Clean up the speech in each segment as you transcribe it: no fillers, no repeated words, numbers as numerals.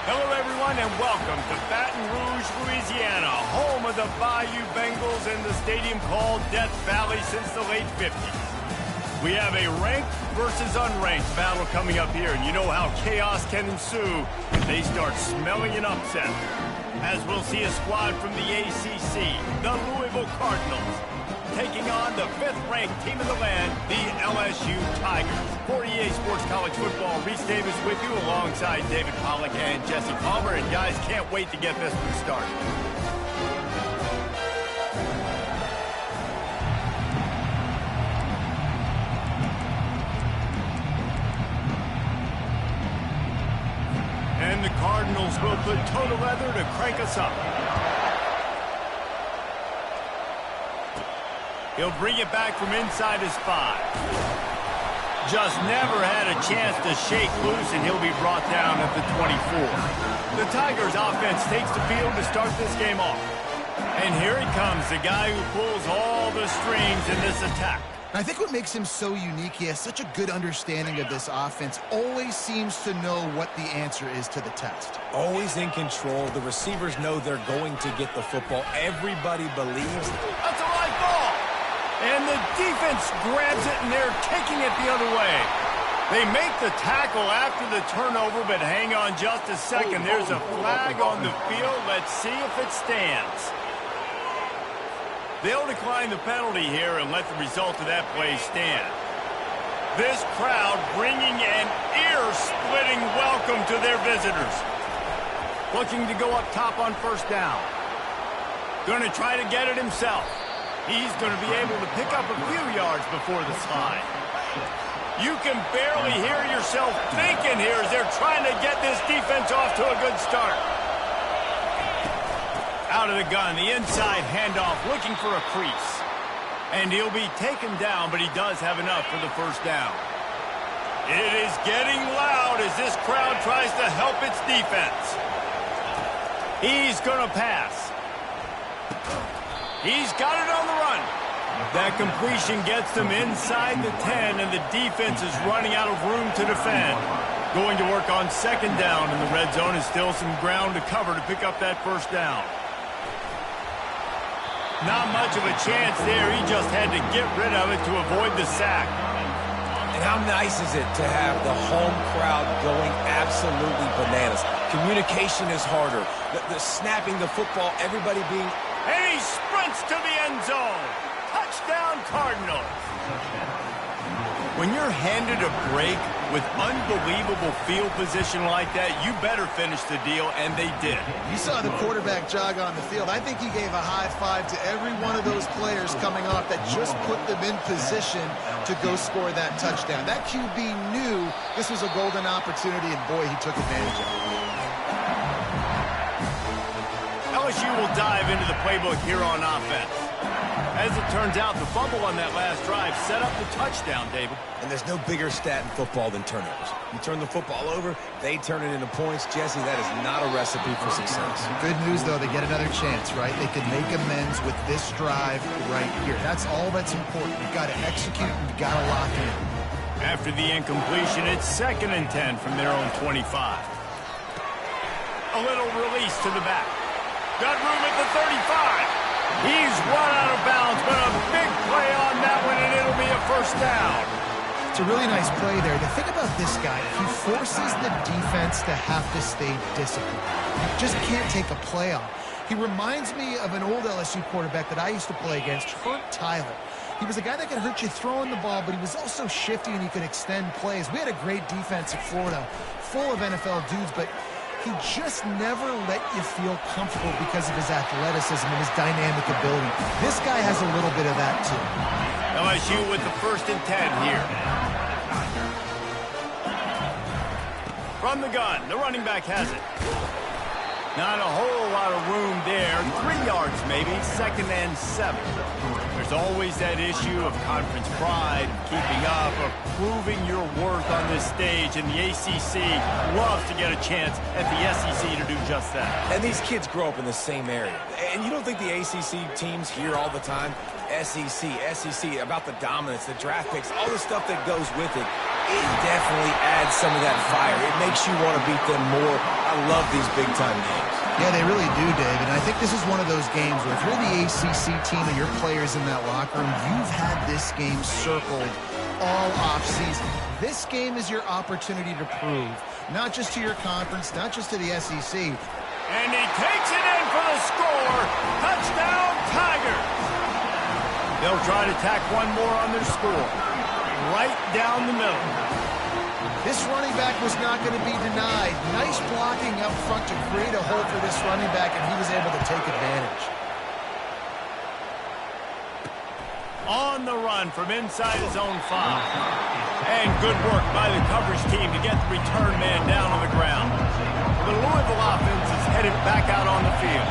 Hello, everyone, and welcome to Baton Rouge, Louisiana, home of the Bayou Bengals and the stadium called Death Valley since the late 50s. We have a ranked versus unranked battle coming up here, and you know how chaos can ensue if they start smelling an upset. As we'll see a squad from the ACC, the Louisville Cardinals, taking on the 5th-ranked team in the land, the LSU Tigers. For EA Sports College Football, Reese Davis with you alongside David Pollack and Jesse Palmer. And guys, can't wait to get this one started. And the Cardinals will put toe to leather to crank us up. He'll bring it back from inside his 5. Just never had a chance to shake loose, and he'll be brought down at the 24. The Tigers offense takes the field to start this game off. And here he comes, the guy who pulls all the strings in this attack. I think what makes him so unique, he has such a good understanding of this offense, always seems to know what the answer is to the test. Always in control. The receivers know they're going to get the football. Everybody believes. That's a live ball. And the defense grabs it, and they're taking it the other way. They make the tackle after the turnover, but hang on just a second. There's a flag on the field. Let's see if it stands. They'll decline the penalty here and let the result of that play stand. This crowd bringing an ear-splitting welcome to their visitors. Looking to go up top on first down. Going to try to get it himself. He's going to be able to pick up a few yards before the slide. You can barely hear yourself thinking here as they're trying to get this defense off to a good start. Out of the gun, the inside handoff, looking for a crease. And he'll be taken down, but he does have enough for the first down. It is getting loud as this crowd tries to help its defense. He's going to pass. He's got it on the run. That completion gets them inside the 10, and the defense is running out of room to defend. Going to work on second down, and the red zone is still some ground to cover to pick up that first down. Not much of a chance there. He just had to get rid of it to avoid the sack. And how nice is it to have the home crowd going absolutely bananas? Communication is harder. The snapping the football, everybody being... And he sprints to the end zone. Touchdown, Cardinals. When you're handed a break with unbelievable field position like that, you better finish the deal, and they did. You saw the quarterback jog on the field. I think he gave a high five to every one of those players coming off that just put them in position to go score that touchdown. That QB knew this was a golden opportunity, and boy, he took advantage of it. LSU will dive into the playbook here on offense. As it turns out, the fumble on that last drive set up the touchdown, David. And there's no bigger stat in football than turnovers. You turn the football over, they turn it into points. Jesse, that is not a recipe for success. Good news, though, they get another chance, right? They can make amends with this drive right here. That's all that's important. You've got to execute, and you've got to lock in. After the incompletion, it's 2nd and 10 from their own 25. A little release to the back. Got room at the 35. He's run out of bounds, but a big play on that one, and it'll be a first down. It's a really nice play there. The thing about this guy, he forces the defense to have to stay disciplined. You just can't take a play off. He reminds me of an old LSU quarterback that I used to play against, Herb Tyler. He was a guy that could hurt you throwing the ball, but he was also shifty and he could extend plays. We had a great defense at Florida, full of NFL dudes, but he just never let you feel comfortable because of his athleticism and his dynamic ability. This guy has a little bit of that, too. LSU with the 1st and 10 here. From the gun, the running back has it. Not a whole lot of room there. 3 yards maybe, 2nd and 7. There's always that issue of conference pride, keeping up, of proving your worth on this stage, and the ACC loves to get a chance at the SEC to do just that. And these kids grow up in the same area. And you don't think the ACC teams hear all the time, SEC, about the dominance, the draft picks, all the stuff that goes with it. It definitely adds some of that fire. It makes you want to beat them more I love these big-time games. Yeah, they really do, Dave. And I think this is one of those games where if you're the ACC team and your players in that locker room, you've had this game circled all offseason. This game is your opportunity to prove, not just to your conference, not just to the SEC. And he takes it in for the score. Touchdown, Tigers. They'll try to tack one more on their score. Right down the middle. This running back was not going to be denied. Nice blocking up front to create a hole for this running back, and he was able to take advantage. On the run from inside his own 5. And good work by the coverage team to get the return man down on the ground. The Louisville offense is headed back out on the field.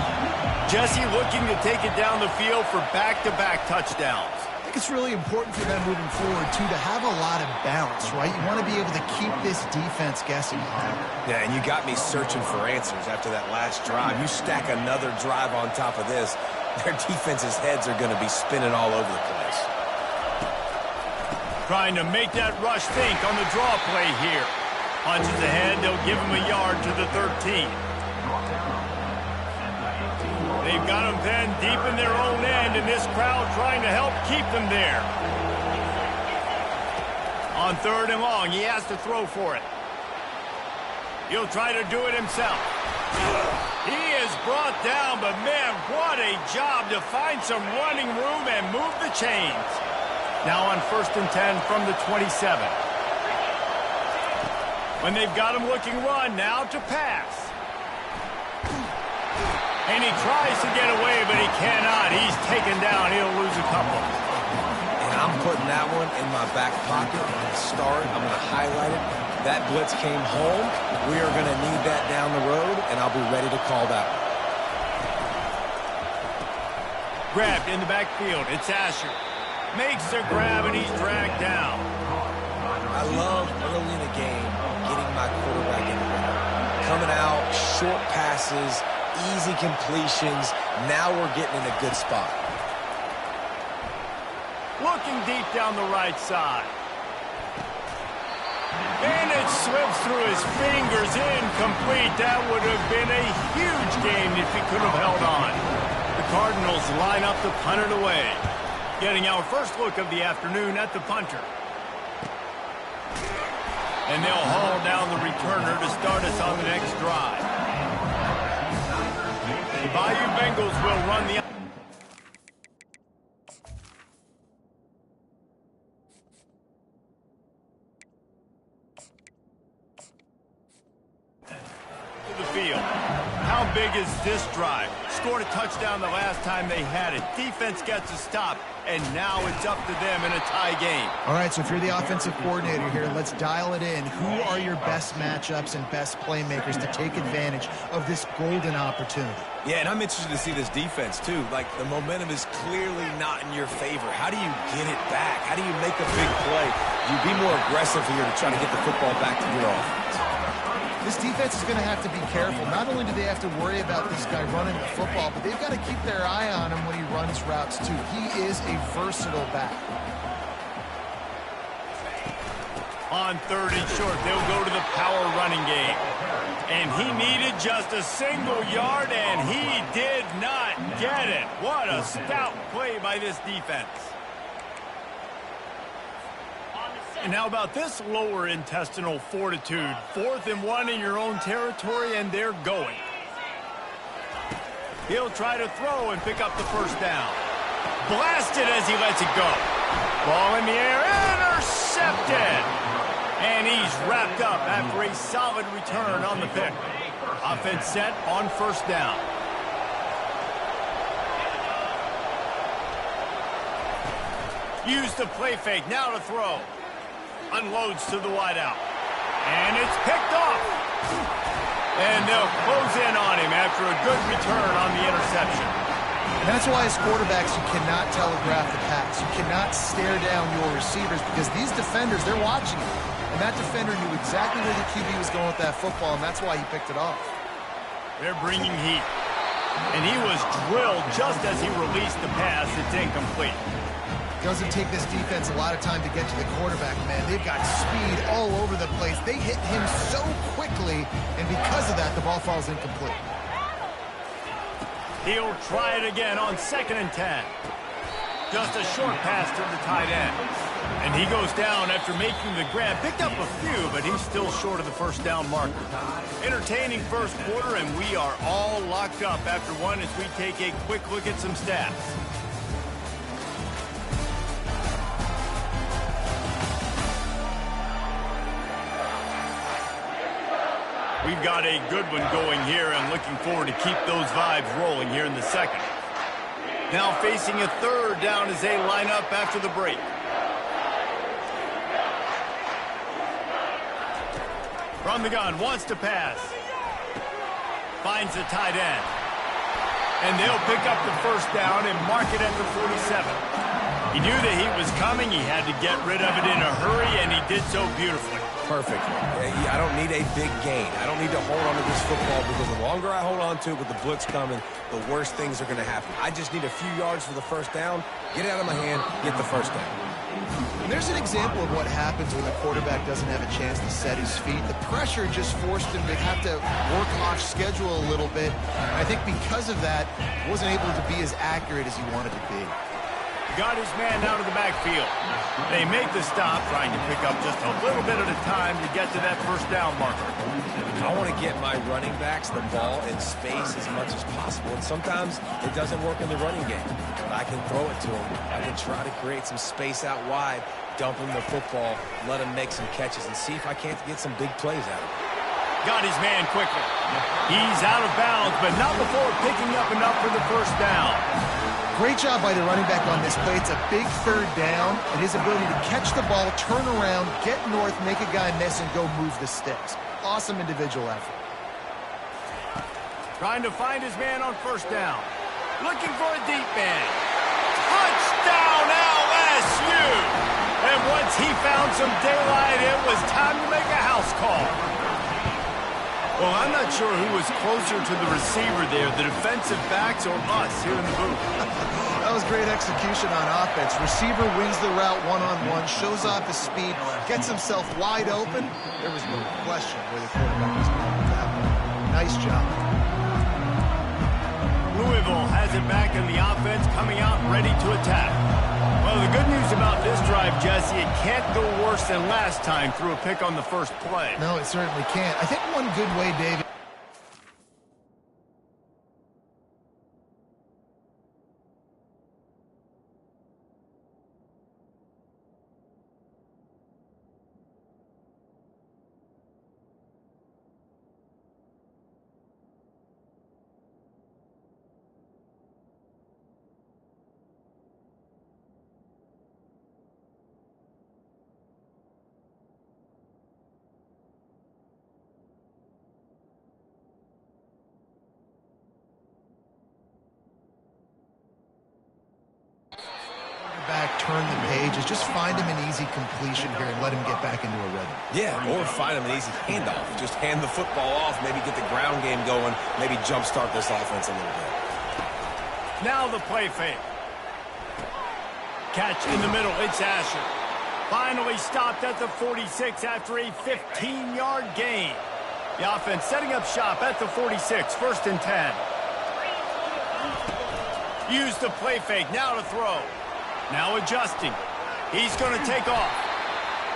Jesse looking to take it down the field for back-to-back touchdowns. I think it's really important for them moving forward, too, to have a lot of balance, right? You want to be able to keep this defense guessing. Yeah, and you got me searching for answers after that last drive. You stack another drive on top of this, their defense's heads are going to be spinning all over the place. Trying to make that rush think on the draw play here. Punches ahead, they'll give him a yard to the 13. They've got them then deep in their own end, and this crowd trying to help keep them there. On 3rd and long, he has to throw for it. He'll try to do it himself. He is brought down, but man, what a job to find some running room and move the chains. Now on 1st and 10 from the 27. When they've got him looking run, now to pass. And he tries to get away, but he cannot. He's taken down. He'll lose a couple. And I'm putting that one in my back pocket. I'm going to start it. I'm going to highlight it. That blitz came home. We are going to need that down the road, and I'll be ready to call that one. Grabbed in the backfield. It's Asher. Makes the grab, and he's dragged down. I love early in the game getting my quarterback in the rhythm. Coming out, short passes, easy completions. Now we're getting in a good spot. Looking deep down the right side. And it slips through his fingers, incomplete. That would have been a huge game if he could have held on. The Cardinals line up to punt it away. Getting our first look of the afternoon at the punter. And they'll haul down the returner to start us on the next drive. The Bayou Bengals will run the... the field. How big is this drive? Scored a touchdown the last time they had it. Defense gets a stop, and now it's up to them in a tie game. All right, so if you're the offensive coordinator here, let's dial it in. Who are your best matchups and best playmakers to take advantage of this golden opportunity? Yeah, and I'm interested to see this defense, too. Like, the momentum is clearly not in your favor. How do you get it back? How do you make a big play? You be more aggressive here to try to get the football back to your offense. This defense is going to have to be careful. Not only do they have to worry about this guy running the football, but they've got to keep their eye on him when he runs routes, too. He is a versatile back. On 3rd and short, they'll go to the power running game. And he needed just a single yard, and he did not get it. What a stout play by this defense. And how about this lower intestinal fortitude? 4th and 1 in your own territory, and they're going. He'll try to throw and pick up the first down. Blasted as he lets it go. Ball in the air, intercepted. And he's wrapped up after a solid return on the pick. Offense set on 1st down. Use the play fake, now to throw. Unloads to the wideout. And it's picked off. And they'll close in on him after a good return on the interception. And that's why as quarterbacks you cannot telegraph the pass. You cannot stare down your receivers because these defenders, they're watching you. And that defender knew exactly where the QB was going with that football, and that's why he picked it off. They're bringing heat. And he was drilled just as he released the pass. It's incomplete. Doesn't take this defense a lot of time to get to the quarterback, man. They've got speed all over the place. They hit him so quickly, and because of that, the ball falls incomplete. He'll try it again on 2nd and 10. Just a short pass to the tight end. And he goes down after making the grab. Picked up a few, but he's still short of the first down marker. Entertaining first quarter, and we are all locked up after one as we take a quick look at some stats. We've got a good one going here and looking forward to keep those vibes rolling here in the second. Now facing a 3rd down as they line up after the break. From the gun, wants to pass. Finds the tight end. And they'll pick up the first down and mark it at the 47. He knew the heat was coming. He had to get rid of it in a hurry, and he did so beautifully. Perfect. I don't need a big gain. I don't need to hold on to this football because the longer I hold on to it with the blitz coming, the worse things are going to happen. I just need a few yards for the first down, get it out of my hand, get the first down. And there's an example of what happens when the quarterback doesn't have a chance to set his feet. The pressure just forced him to have to work off schedule a little bit. And I think because of that, wasn't able to be as accurate as he wanted to be. Got his man out of the backfield. They make the stop, trying to pick up just a little bit at a time to get to that first down marker. I want to get my running backs the ball in space as much as possible. And sometimes it doesn't work in the running game. But I can throw it to him. I can try to create some space out wide, dump him the football, let him make some catches, and see if I can't get some big plays out of him. Got his man quickly. He's out of bounds, but not before picking up enough for the first down. Great job by the running back on this play. It's a big 3rd down, and his ability to catch the ball, turn around, get north, make a guy miss, and go move the sticks. Awesome individual effort. Trying to find his man on first down. Looking for a deep man. Touchdown LSU! And once he found some daylight, it was time to make a house call. Well, I'm not sure who was closer to the receiver there, the defensive backs or us here in the booth. That was great execution on offense. Receiver wins the route one-on-one, shows off his speed, gets himself wide open. There was no question where the quarterback was going with that one. Nice job. Louisville has it back in the offense, coming out ready to attack. Well, the good news about this drive, Jesse, it can't go worse than last time through a pick on the first play. No, it certainly can't. I think one good way, David, turn the page is just find him an easy completion here and let him get back into a rhythm. Yeah, or find him an easy handoff. Just hand the football off, maybe get the ground game going, maybe jumpstart this offense a little bit. Now the play fake. Catch in the middle, it's Asher. Finally stopped at the 46 after a 15-yard gain. The offense setting up shop at the 46, 1st and 10. Use the play fake, now to throw. Now adjusting. He's going to take off.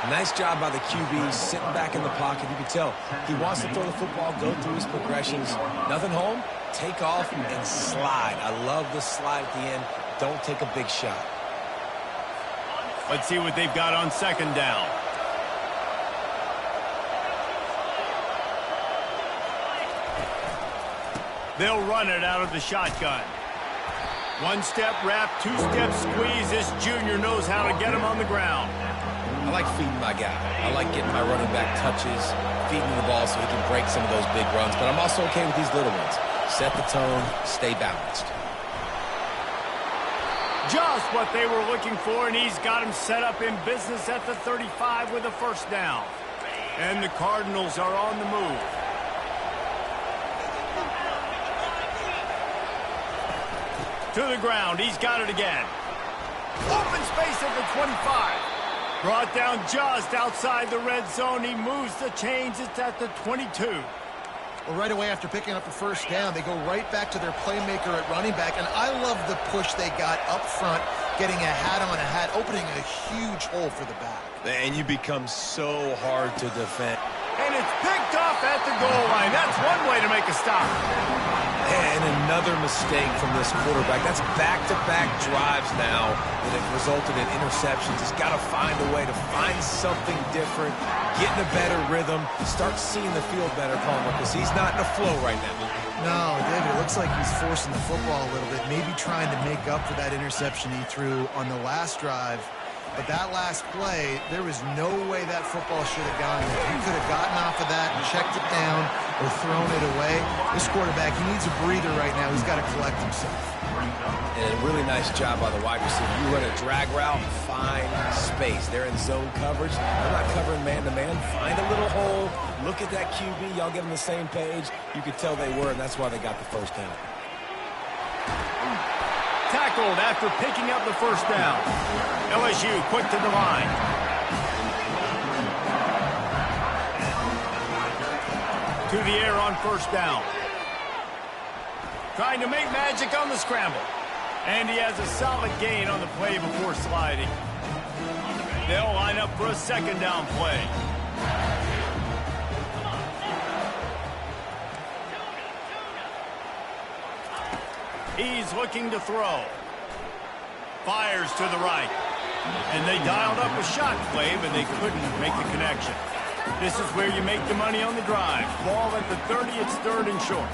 Nice job by the QB, sitting back in the pocket. You can tell he wants to throw the football, go through his progressions. Nothing home, take off and slide. I love the slide at the end. Don't take a big shot. Let's see what they've got on 2nd down. They'll run it out of the shotgun. One-step wrap, two-step squeeze. This junior knows how to get him on the ground. I like feeding my guy. I like getting my running back touches, feeding the ball so he can break some of those big runs. But I'm also okay with these little ones. Set the tone, stay balanced. Just what they were looking for, and he's got him set up in business at the 35 with a first down. And the Cardinals are on the move. To the ground. He's got it again. Open space at the 25. Brought down just outside the red zone. He moves the chains. It's at the 22. Well, right away after picking up the first down, they go right back to their playmaker at running back. And I love the push they got up front, getting a hat on a hat, opening a huge hole for the back. And you become so hard to defend. And it's picked off at the goal line. That's one way to make a stop. And another mistake from this quarterback. That's back-to-back drives now that have resulted in interceptions. He's got to find a way to find something different, get in a better rhythm, start seeing the field better, Palmer, because he's not in a flow right now. No, David, it looks like he's forcing the football a little bit, maybe trying to make up for that interception he threw on the last drive. But that last play, there was no way that football should have gone there. He could have gotten off of that and checked it down or thrown it away. This quarterback, he needs a breather right now. He's got to collect himself. And a really nice job by the wide receiver. You run a drag route, find space. They're in zone coverage. They're not covering man-to-man. Find a little hole. Look at that QB. Y'all get on the same page. You could tell they were, and that's why they got the first down. Tackled after picking up the first down. LSU quick to the line. To the air on first down. Trying to make magic on the scramble. And he has a solid gain on the play before sliding. They'll line up for a second down play. He's looking to throw. Fires to the right. And they dialed up a shot play, but they couldn't make the connection. This is where you make the money on the drive. Ball at the 30, it's third and short.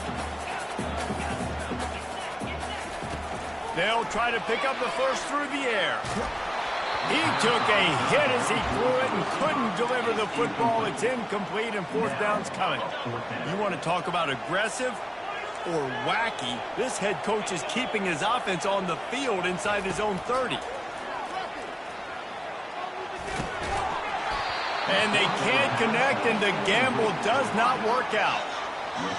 They'll try to pick up the first through the air. He took a hit as he threw it and couldn't deliver the football. It's incomplete and fourth down's coming. You want to talk about aggressive or wacky? This head coach is keeping his offense on the field inside his own 30. And they can't connect, and the gamble does not work out.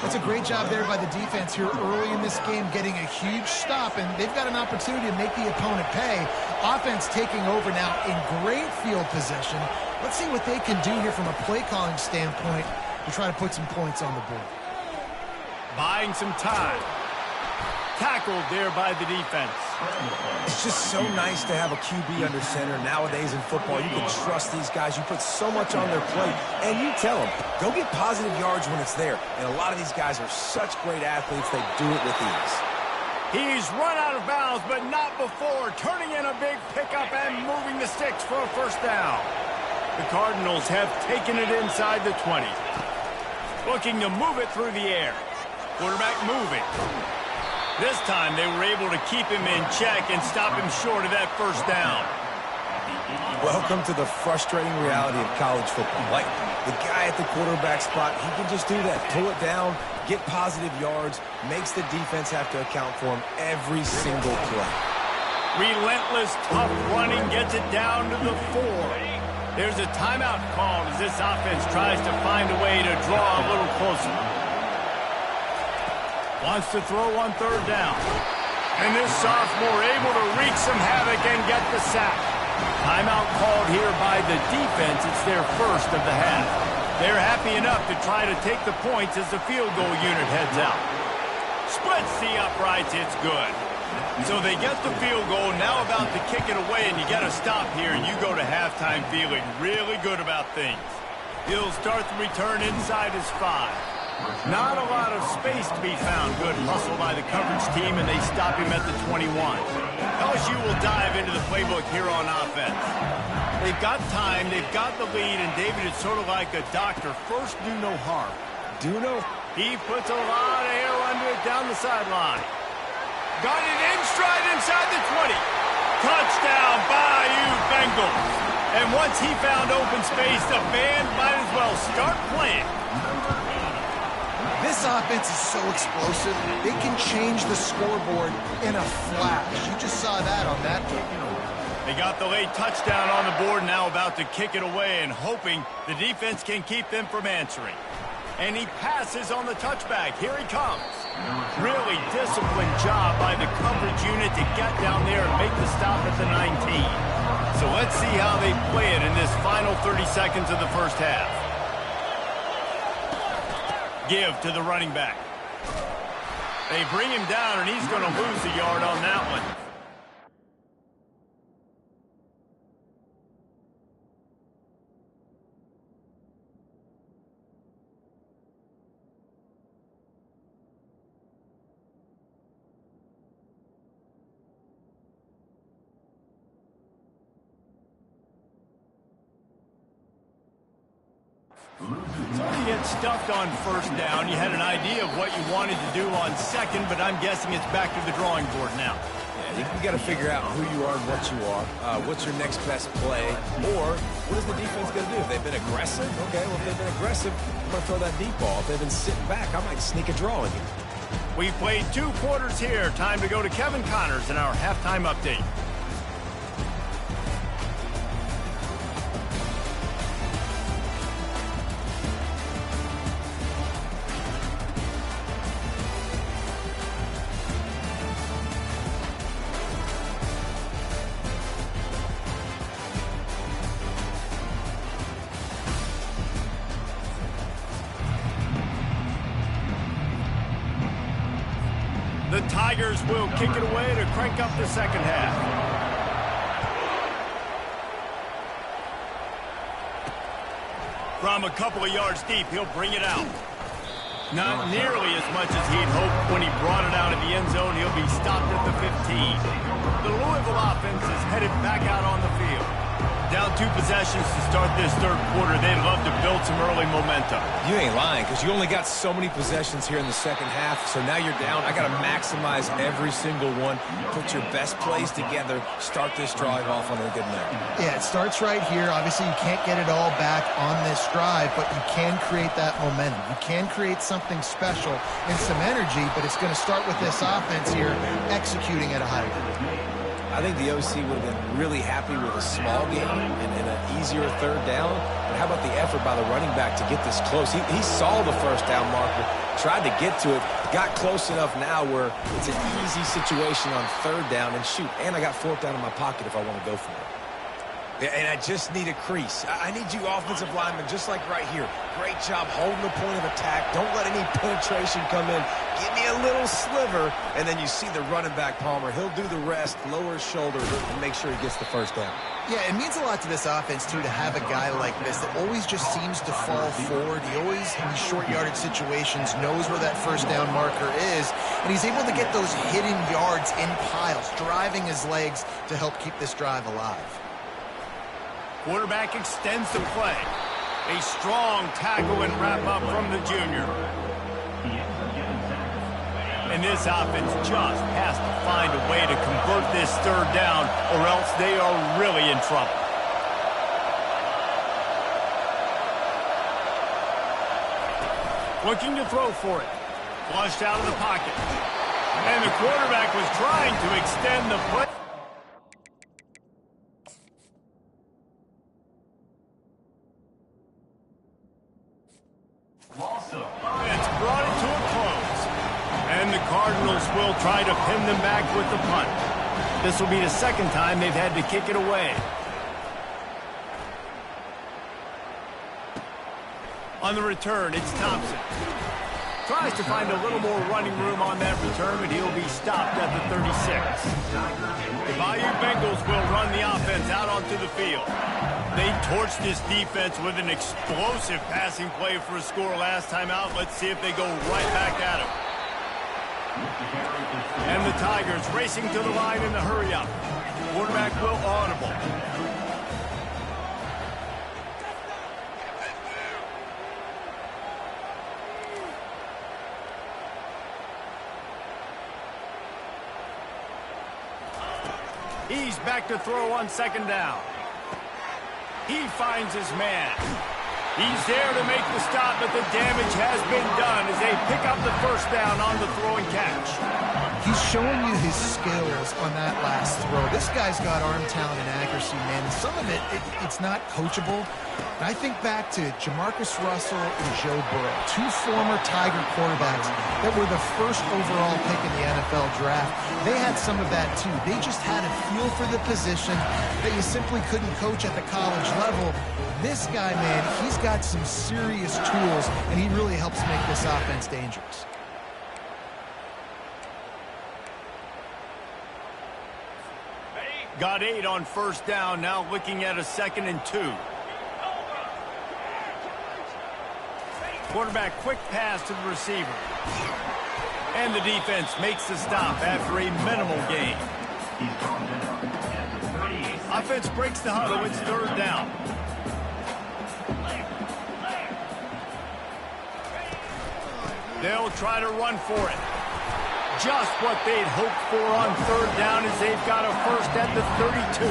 That's a great job there by the defense here early in this game, getting a huge stop, and they've got an opportunity to make the opponent pay. Offense taking over now in great field possession. Let's see what they can do here from a play calling standpoint to try to put some points on the board. Buying some time. Tackled there by the defense. It's just so nice to have a QB under center. Nowadays in football, you can trust these guys. You put so much on their plate, and you tell them, go get positive yards when it's there. And a lot of these guys are such great athletes, they do it with ease. He's run out of bounds, but not before. Turning in a big pickup and moving the sticks for a first down. The Cardinals have taken it inside the 20. Looking to move it through the air. Quarterback moving. This time they were able to keep him in check and stop him short of that first down. Welcome to the frustrating reality of college football. Like, the guy at the quarterback spot, he can just do that. Pull it down, get positive yards, makes the defense have to account for him every single play. Relentless, tough running gets it down to the 4. There's a timeout called as this offense tries to find a way to draw a little closer. Wants to throw on third down. And this sophomore able to wreak some havoc and get the sack. Timeout called here by the defense. It's their first of the half. They're happy enough to try to take the points as the field goal unit heads out. Splits the uprights. It's good. So they get the field goal, now about to kick it away, and you got to stop here, and you go to halftime feeling really good about things. He'll start the return inside his 5. Not a lot of space to be found. Good hustle by the coverage team, and they stop him at the 21. LSU will dive into the playbook here on offense. They've got time, they've got the lead, and David, it's sort of like a doctor. First, do no harm. Do no. He puts a lot of air under it down the sideline. Got it in stride inside the 20. Touchdown, Bayou Bengals. And once he found open space, the band might as well start playing. This offense is so explosive, they can change the scoreboard in a flash. You just saw that on that game. They got the late touchdown on the board, now about to kick it away and hoping the defense can keep them from answering. And he passes on the touchback. Here he comes. Really disciplined job by the coverage unit to get down there and make the stop at the 19. So let's see how they play it in this final 30 seconds of the first half. Give to the running back. They bring him down, and he's going to lose a yard on that one. So you get stuffed on first down. You had an idea of what you wanted to do on second, but I'm guessing it's back to the drawing board now. Yeah, you got to figure out who you are and what you are. What's your next best play? Or what is the defense going to do? If they've been aggressive, okay, well, if they've been aggressive, I'm going to throw that deep ball. If they've been sitting back, I might sneak a draw in you. We played 2 quarters here. Time to go to Kevin Connors in our halftime update. The Tigers will kick it away to crank up the second half. From a couple of yards deep, he'll bring it out. Not nearly as much as he'd hoped when he brought it out of the end zone. He'll be stopped at the 15. The Louisville offense is headed back out on the field. Down 2 possessions to start this third quarter. They'd love to build some early momentum. You ain't lying, because you only got so many possessions here in the second half, so now you're down. I got to maximize every single one. Put your best plays together. Start this drive off on a good note. Yeah, it starts right here. Obviously, you can't get it all back on this drive, but you can create that momentum. You can create something special and some energy, but it's going to start with this offense here executing at a high level. I think the OC would have been really happy with a small game and an easier third down. But how about the effort by the running back to get this close? He saw the first down marker, tried to get to it, got close enough now where it's an easy situation on third down, and shoot, and I got fourth down in my pocket if I want to go for it. Yeah, and I just need a crease. I need you offensive linemen, just like right here. Great job holding the point of attack. Don't let any penetration come in. Give me a little sliver, and then you see the running back, Palmer. He'll do the rest, lower his shoulder, and make sure he gets the first down. Yeah, it means a lot to this offense, too, to have a guy like this that always just seems to fall forward. He always, in these short yardage situations, knows where that first down marker is, and he's able to get those hidden yards in piles, driving his legs to help keep this drive alive. Quarterback extends the play. A strong tackle and wrap-up from the junior. And this offense just has to find a way to convert this third down, or else they are really in trouble. Looking to throw for it. Flushed out of the pocket. And the quarterback was trying to extend the play. It's brought it to a close. And the Cardinals will try to pin them back with the punt. This will be the second time they've had to kick it away. On the return, it's Thompson. Tries to find a little more running room on that return, but he'll be stopped at the 36. The Bayou Bengals will run the offense out onto the field. They torched this defense with an explosive passing play for a score last time out. Let's see if they go right back at him. And the Tigers racing to the line in the hurry-up. Quarterback will audible. He's back to throw on second down. He finds his man. He's there to make the stop, but the damage has been done as they pick up the first down on the throw and catch. He's showing you his skills on that last throw. This guy's got arm talent and accuracy, man. And some of it's not coachable. And I think back to Jamarcus Russell and Joe Burrow, two former Tiger quarterbacks that were the first overall pick in the NFL draft. They had some of that, too. They just had a feel for the position that you simply couldn't coach at the college level. This guy, man, he's got some serious tools, and he really helps make this offense dangerous. Got 8 on first down, now looking at a 2nd and 2. Quarterback quick pass to the receiver. And the defense makes the stop after a minimal gain. Offense breaks the huddle, it's 3rd down. They'll try to run for it. Just what they'd hoped for on 3rd down as they've got a first at the 32.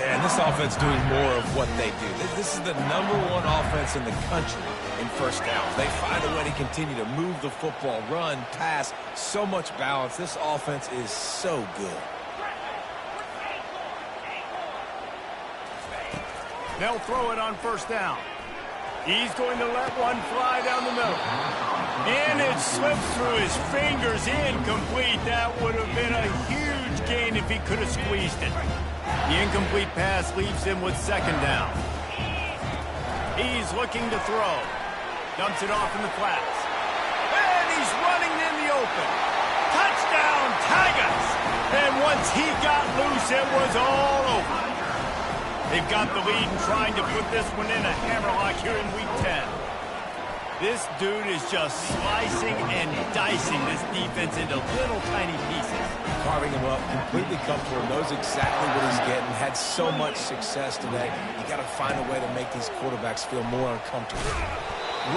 Yeah, and this offense doing more of what they do. This is the #1 offense in the country in first downs. They find a way to continue to move the football, run, pass, so much balance. This offense is so good. They'll throw it on first down. He's going to let one fly down the middle. And it slips through his fingers, incomplete. That would have been a huge gain if he could have squeezed it. The incomplete pass leaves him with 2nd down. He's looking to throw. Dumps it off in the flats. And he's running in the open. Touchdown, Tigers! And once he got loose, it was all over. They've got the lead and trying to put this one in a hammerlock here in Week 10. This dude is just slicing and dicing this defense into little tiny pieces. Carving him up, completely comfortable, knows exactly what he's getting, had so much success today. You got to find a way to make these quarterbacks feel more uncomfortable.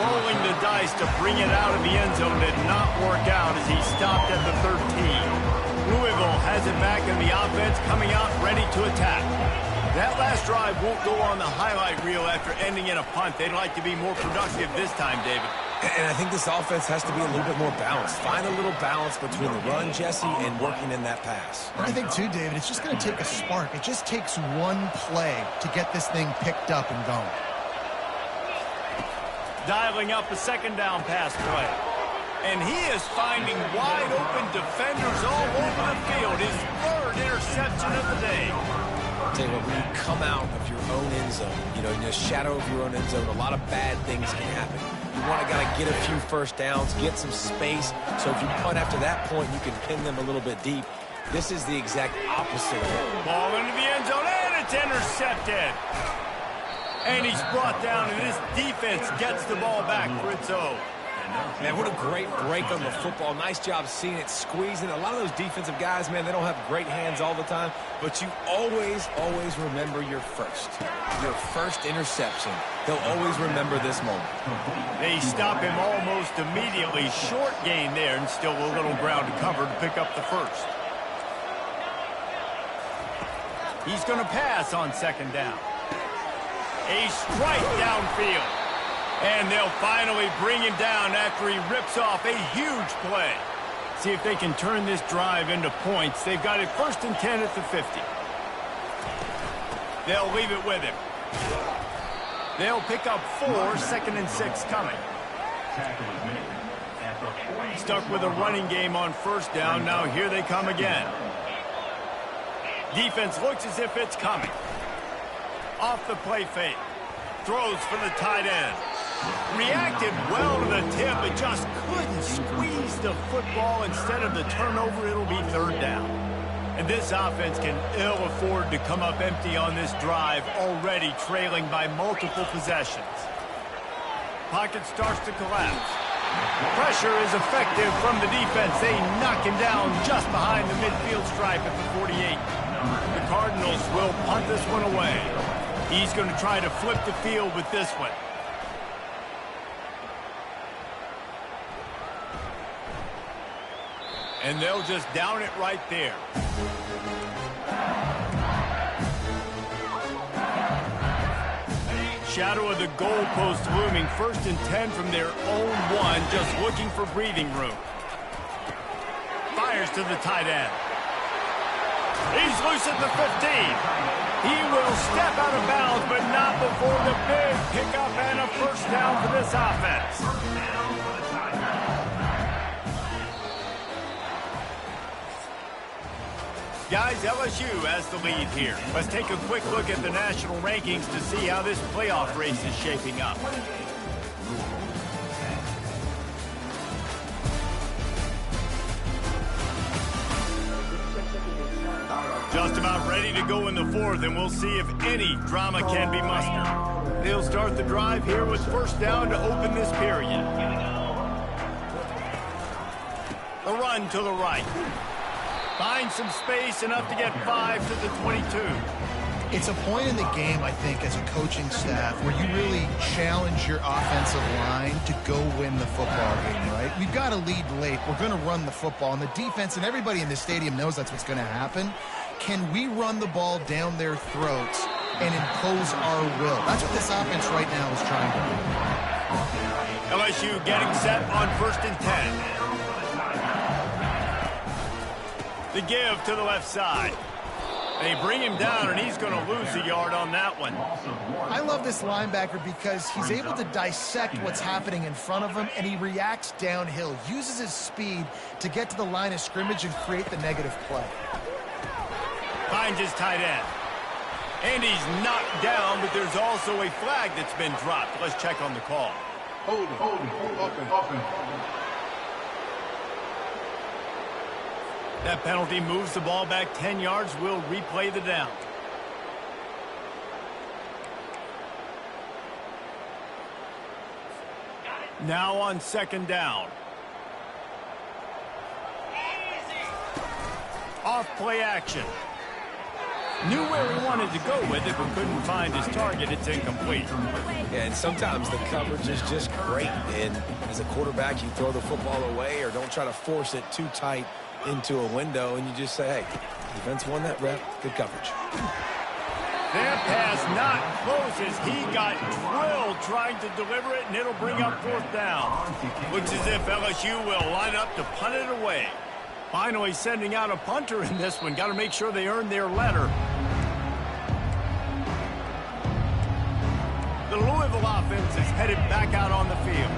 Rolling the dice to bring it out of the end zone did not work out as he stopped at the 13. Louisville has it back in the offense, coming out ready to attack. That last drive won't go on the highlight reel after ending in a punt. They'd like to be more productive this time, David. And I think this offense has to be a little bit more balanced. Find a little balance between the run, Jesse, and working in that pass. I think, too, David, it's just going to take a spark. It just takes one play to get this thing picked up and going. Dialing up a 2nd down pass play. And he is finding wide open defenders all over the field. His 3rd interception of the day. I'll tell you what, when you come out of your own end zone, in the shadow of your own end zone, a lot of bad things can happen. You want to get a few first downs, get some space, so if you punt after that point, you can pin them a little bit deep. This is the exact opposite of it. Ball into the end zone, and it's intercepted. And he's brought down, and this defense gets the ball back for its own. Man, what a great break on the football. Nice job seeing it, squeezing. A lot of those defensive guys, man, they don't have great hands all the time, but you always remember your first interception. They'll always remember this moment. They stop him almost immediately. Short gain there, and still a little ground to cover to pick up the first. He's going to pass on 2nd down. A strike downfield. And they'll finally bring him down after he rips off a huge play. See if they can turn this drive into points. They've got it 1st and 10 at the 50. They'll leave it with him. They'll pick up 4, 2nd and 6 coming. Stuck with a running game on first down. Now here they come again. Defense looks as if it's coming. Off the play fake. Throws for the tight end. Reacted well to the tip, but just couldn't squeeze the football. Instead of the turnover, it'll be 3rd down. And this offense can ill afford to come up empty on this drive, already trailing by multiple possessions. Pocket starts to collapse. Pressure is effective from the defense. They knock him down just behind the midfield stripe at the 48. The Cardinals will punt this one away. He's going to try to flip the field with this one. And they'll just down it right there. Shadow of the goalpost looming. 1st and 10 from their own 1, just looking for breathing room. Fires pass to the tight end. He's loose at the 15. He will step out of bounds, but not before the big pickup and a first down for this offense. Guys, LSU has the lead here. Let's take a quick look at the national rankings to see how this playoff race is shaping up. Just about ready to go in the fourth, and we'll see if any drama can be mustered. They'll start the drive here with first down to open this period. The run to the right. Find some space, enough to get 5 to the 22. It's a point in the game, I think, as a coaching staff where you really challenge your offensive line to go win the football game, right? We've got to lead late. We're going to run the football. And the defense and everybody in the stadium knows that's what's going to happen. Can we run the ball down their throats and impose our will? That's what this offense right now is trying to do. LSU getting set on 1st and 10. The give to the left side. They bring him down, and he's going to lose a yard on that one. I love this linebacker because he's able to dissect what's happening in front of him, and he reacts downhill, uses his speed to get to the line of scrimmage and create the negative play. Finds his tight end. And he's knocked down, but there's also a flag that's been dropped. Let's check on the call. Hold it. That penalty moves the ball back 10 yards. We'll replay the down. Now on 2nd down. Off play action. Knew where he wanted to go with it, but couldn't find his target. It's incomplete. Yeah, and sometimes the coverage is just great. And as a quarterback, you throw the football away or don't try to force it too tight into a window, and you just say, hey, defense won that rep. Good coverage. That pass not close as he got drilled trying to deliver it, and it'll bring up 4th down. Looks as if LSU will line up to punt it away. Finally sending out a punter in this one. Got to make sure they earn their letter. The Louisville offense is headed back out on the field.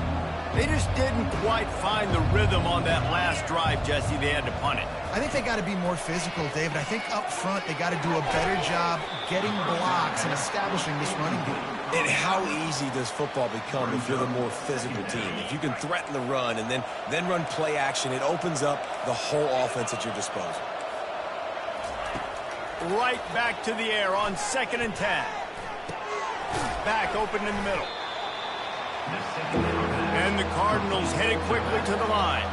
They just didn't quite find the rhythm on that last drive, Jesse. They had to punt it. I think they got to be more physical, David. I think up front they got to do a better job getting blocks and establishing this running game. And how easy does football become if you're the more physical team? If you can threaten the run and then run play action, it opens up the whole offense at your disposal. Right back to the air on 2nd and 10. Back open in the middle. And the Cardinals headed quickly to the line.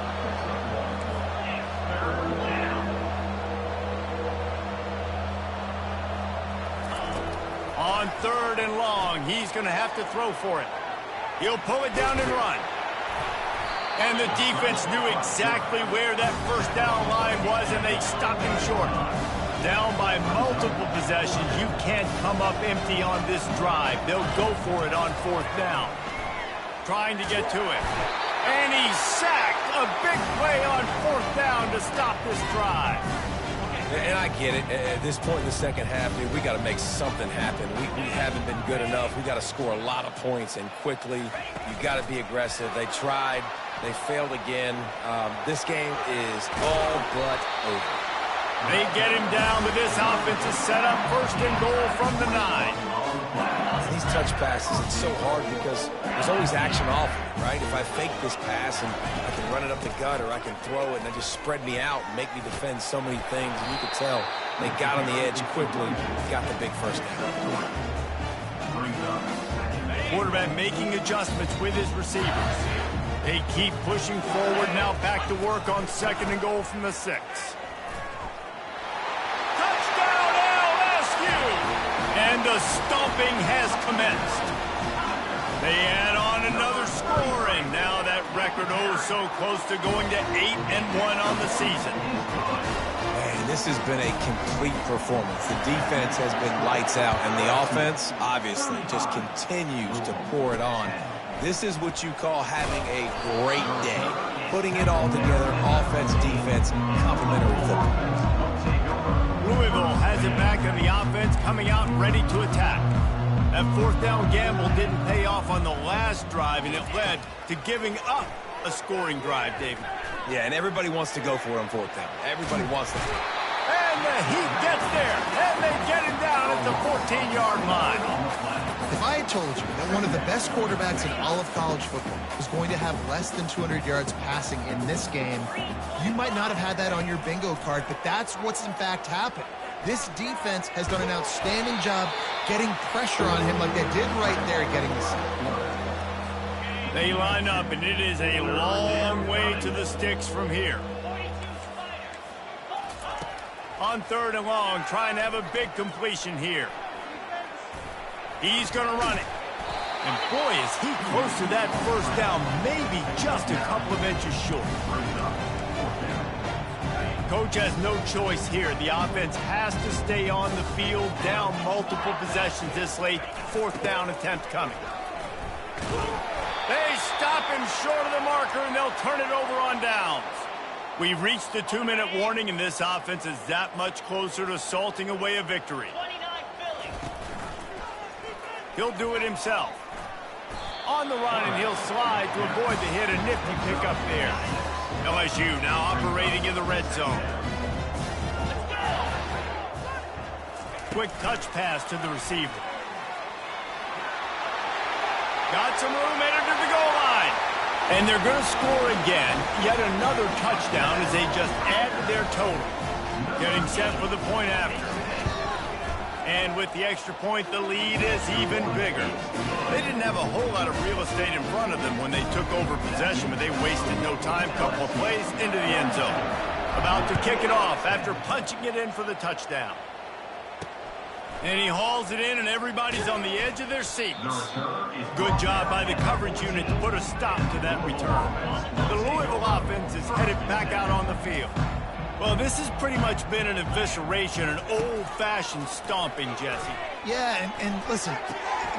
On 3rd and long, he's going to have to throw for it. He'll pull it down and run. And the defense knew exactly where that first down line was, and they stopped him short. Down by multiple possessions, you can't come up empty on this drive. They'll go for it on 4th down. Trying to get to it. And he's sacked. A big play on 4th down to stop this drive. And I get it. At this point in the second half, dude, we got to make something happen. We haven't been good enough. We got to score a lot of points and quickly. You got to be aggressive. They tried. They failed again. This game is all but over. They get him down, but this offense is set up 1st and goal from the 9. These touch passes, it's so hard because there's always action off of it, right? If I fake this pass and I can run it up the gut or I can throw it and they just spread me out and make me defend so many things, and you could tell they got on the edge quickly, got the big first down. Quarterback making adjustments with his receivers. They keep pushing forward, now back to work on 2nd and goal from the 6. And the stomping has commenced. They add on another score, and now that record so close to going to 8-1 on the season. Man, this has been a complete performance. The defense has been lights out, and the offense, obviously, just continues to pour it on. This is what you call having a great day. putting it all together, offense, defense, complementary football. Louisville has it back on the offense, coming out ready to attack. That fourth down gamble didn't pay off on the last drive, and it led to giving up a scoring drive, David. Yeah, and everybody wants to go for it on fourth down. Everybody wants to. And the Heat gets there, and they get him down at the 14-yard line. If I had told you that one of the best quarterbacks in all of college football was going to have less than 200 yards passing in this game, you might not have had that on your bingo card, but that's what's in fact happened. This defense has done an outstanding job getting pressure on him like they did right there, getting the sack. They line up, and it is a long way to the sticks from here. On 3rd and long, trying to have a big completion here. He's going to run it. And boy, is he close to that first down, maybe just a couple of inches short. Coach has no choice here. The offense has to stay on the field, down multiple possessions this late. 4th down attempt coming. They stop him short of the marker, and they'll turn it over on downs. We've reached the 2-minute warning, and this offense is that much closer to salting away a victory. He'll do it himself. On the run, and he'll slide to avoid the hit. A nifty pickup there. LSU now operating in the red zone. Quick touch pass to the receiver. Got some room, headed to the goal line. And they're going to score again. Yet another touchdown as they just added their total. Getting set for the point after. And with the extra point, the lead is even bigger. They didn't have a whole lot of real estate in front of them when they took over possession, but they wasted no time. Couple of plays into the end zone. About to kick it off after punching it in for the touchdown. And he hauls it in, and everybody's on the edge of their seats. Good job by the coverage unit to put a stop to that return. The Louisville offense is headed back out on the field. Well, this has pretty much been an evisceration, an old-fashioned stomping, Jesse. Yeah, and listen,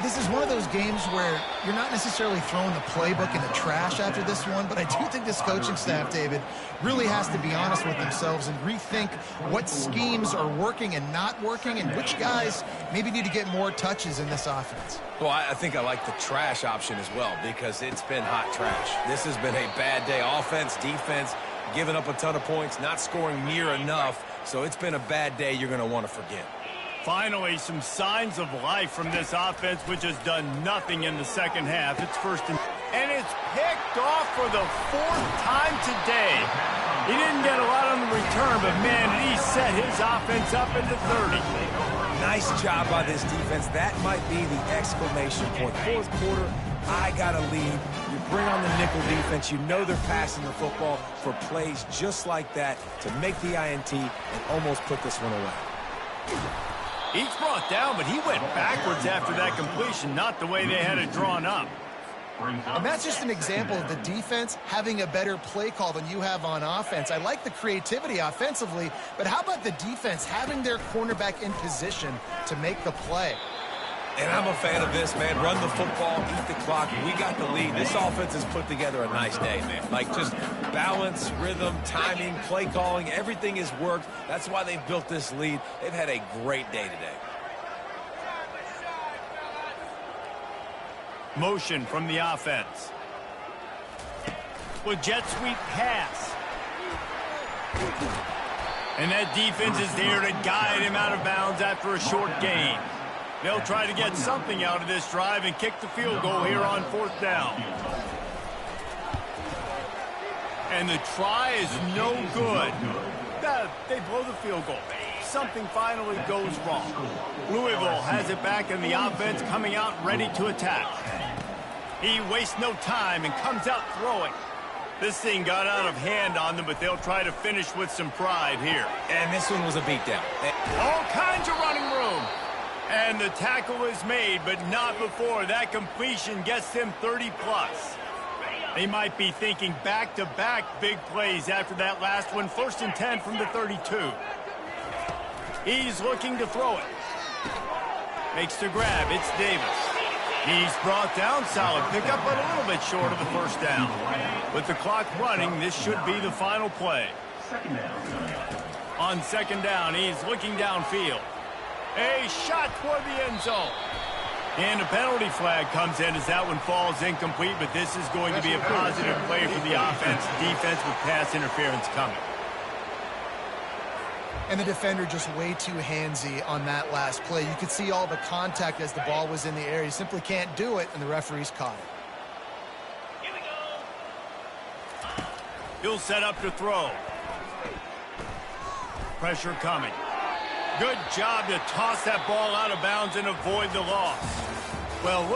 this is one of those games where you're not necessarily throwing the playbook in the trash after this one, but I do think this coaching staff, David, really has to be honest with themselves and rethink what schemes are working and not working and which guys maybe need to get more touches in this offense. Well, I think I like the trash option as well because it's been hot trash. This has been a bad day. Offense, defense, giving up a ton of points, not scoring near enough. So it's been a bad day you're going to want to forget. Finally, some signs of life from this offense, which has done nothing in the second half. It's and it's picked off for the 4th time today. He didn't get a lot on the return, but man, he set his offense up at the 30. Nice job by this defense. That might be the exclamation point. 4th quarter, I got a lead. You bring on the nickel defense. You know they're passing the football for plays just like that to make the INT and almost put this one away. He's brought down, but he went backwards after that completion, not the way they had it drawn up. And that's just an example of the defense having a better play call than you have on offense. I like the creativity offensively, but how about the defense having their cornerback in position to make the play? And I'm a fan of this, man. Run the football, eat the clock. We got the lead. This offense has put together a nice day, man. Like just balance, rhythm, timing, play calling, everything has worked. That's why they've built this lead. They've had a great day today. Motion from the offense. With jet sweep pass. And that defense is there to guide him out of bounds after a short gain. They'll try to get something out of this drive and kick the field goal here on 4th down. And the try is no good. They blow the field goal. Something finally goes wrong. Louisville has it back in the offense, coming out ready to attack. He wastes no time and comes out throwing. This thing got out of hand on them, but they'll try to finish with some pride here. And this one was a beatdown. All kinds of running room. And the tackle is made, but not before that completion gets them 30-plus. They might be thinking back-to-back big plays after that last one. 1st and 10 from the 32. He's looking to throw it. Makes the grab. It's Davis. He's brought down, solid pickup, but a little bit short of the first down. With the clock running, this should be the final play. On second down, he's looking downfield. A shot toward the end zone. And a penalty flag comes in as that one falls incomplete, but this is going to be a positive play for the offense. Defense with pass interference coming. And the defender just way too handsy on that last play. You could see all the contact as the ball was in the air. He simply can't do it, and the referee's caught it. He'll set up to throw. Pressure coming. Good job to toss that ball out of bounds and avoid the loss. Well,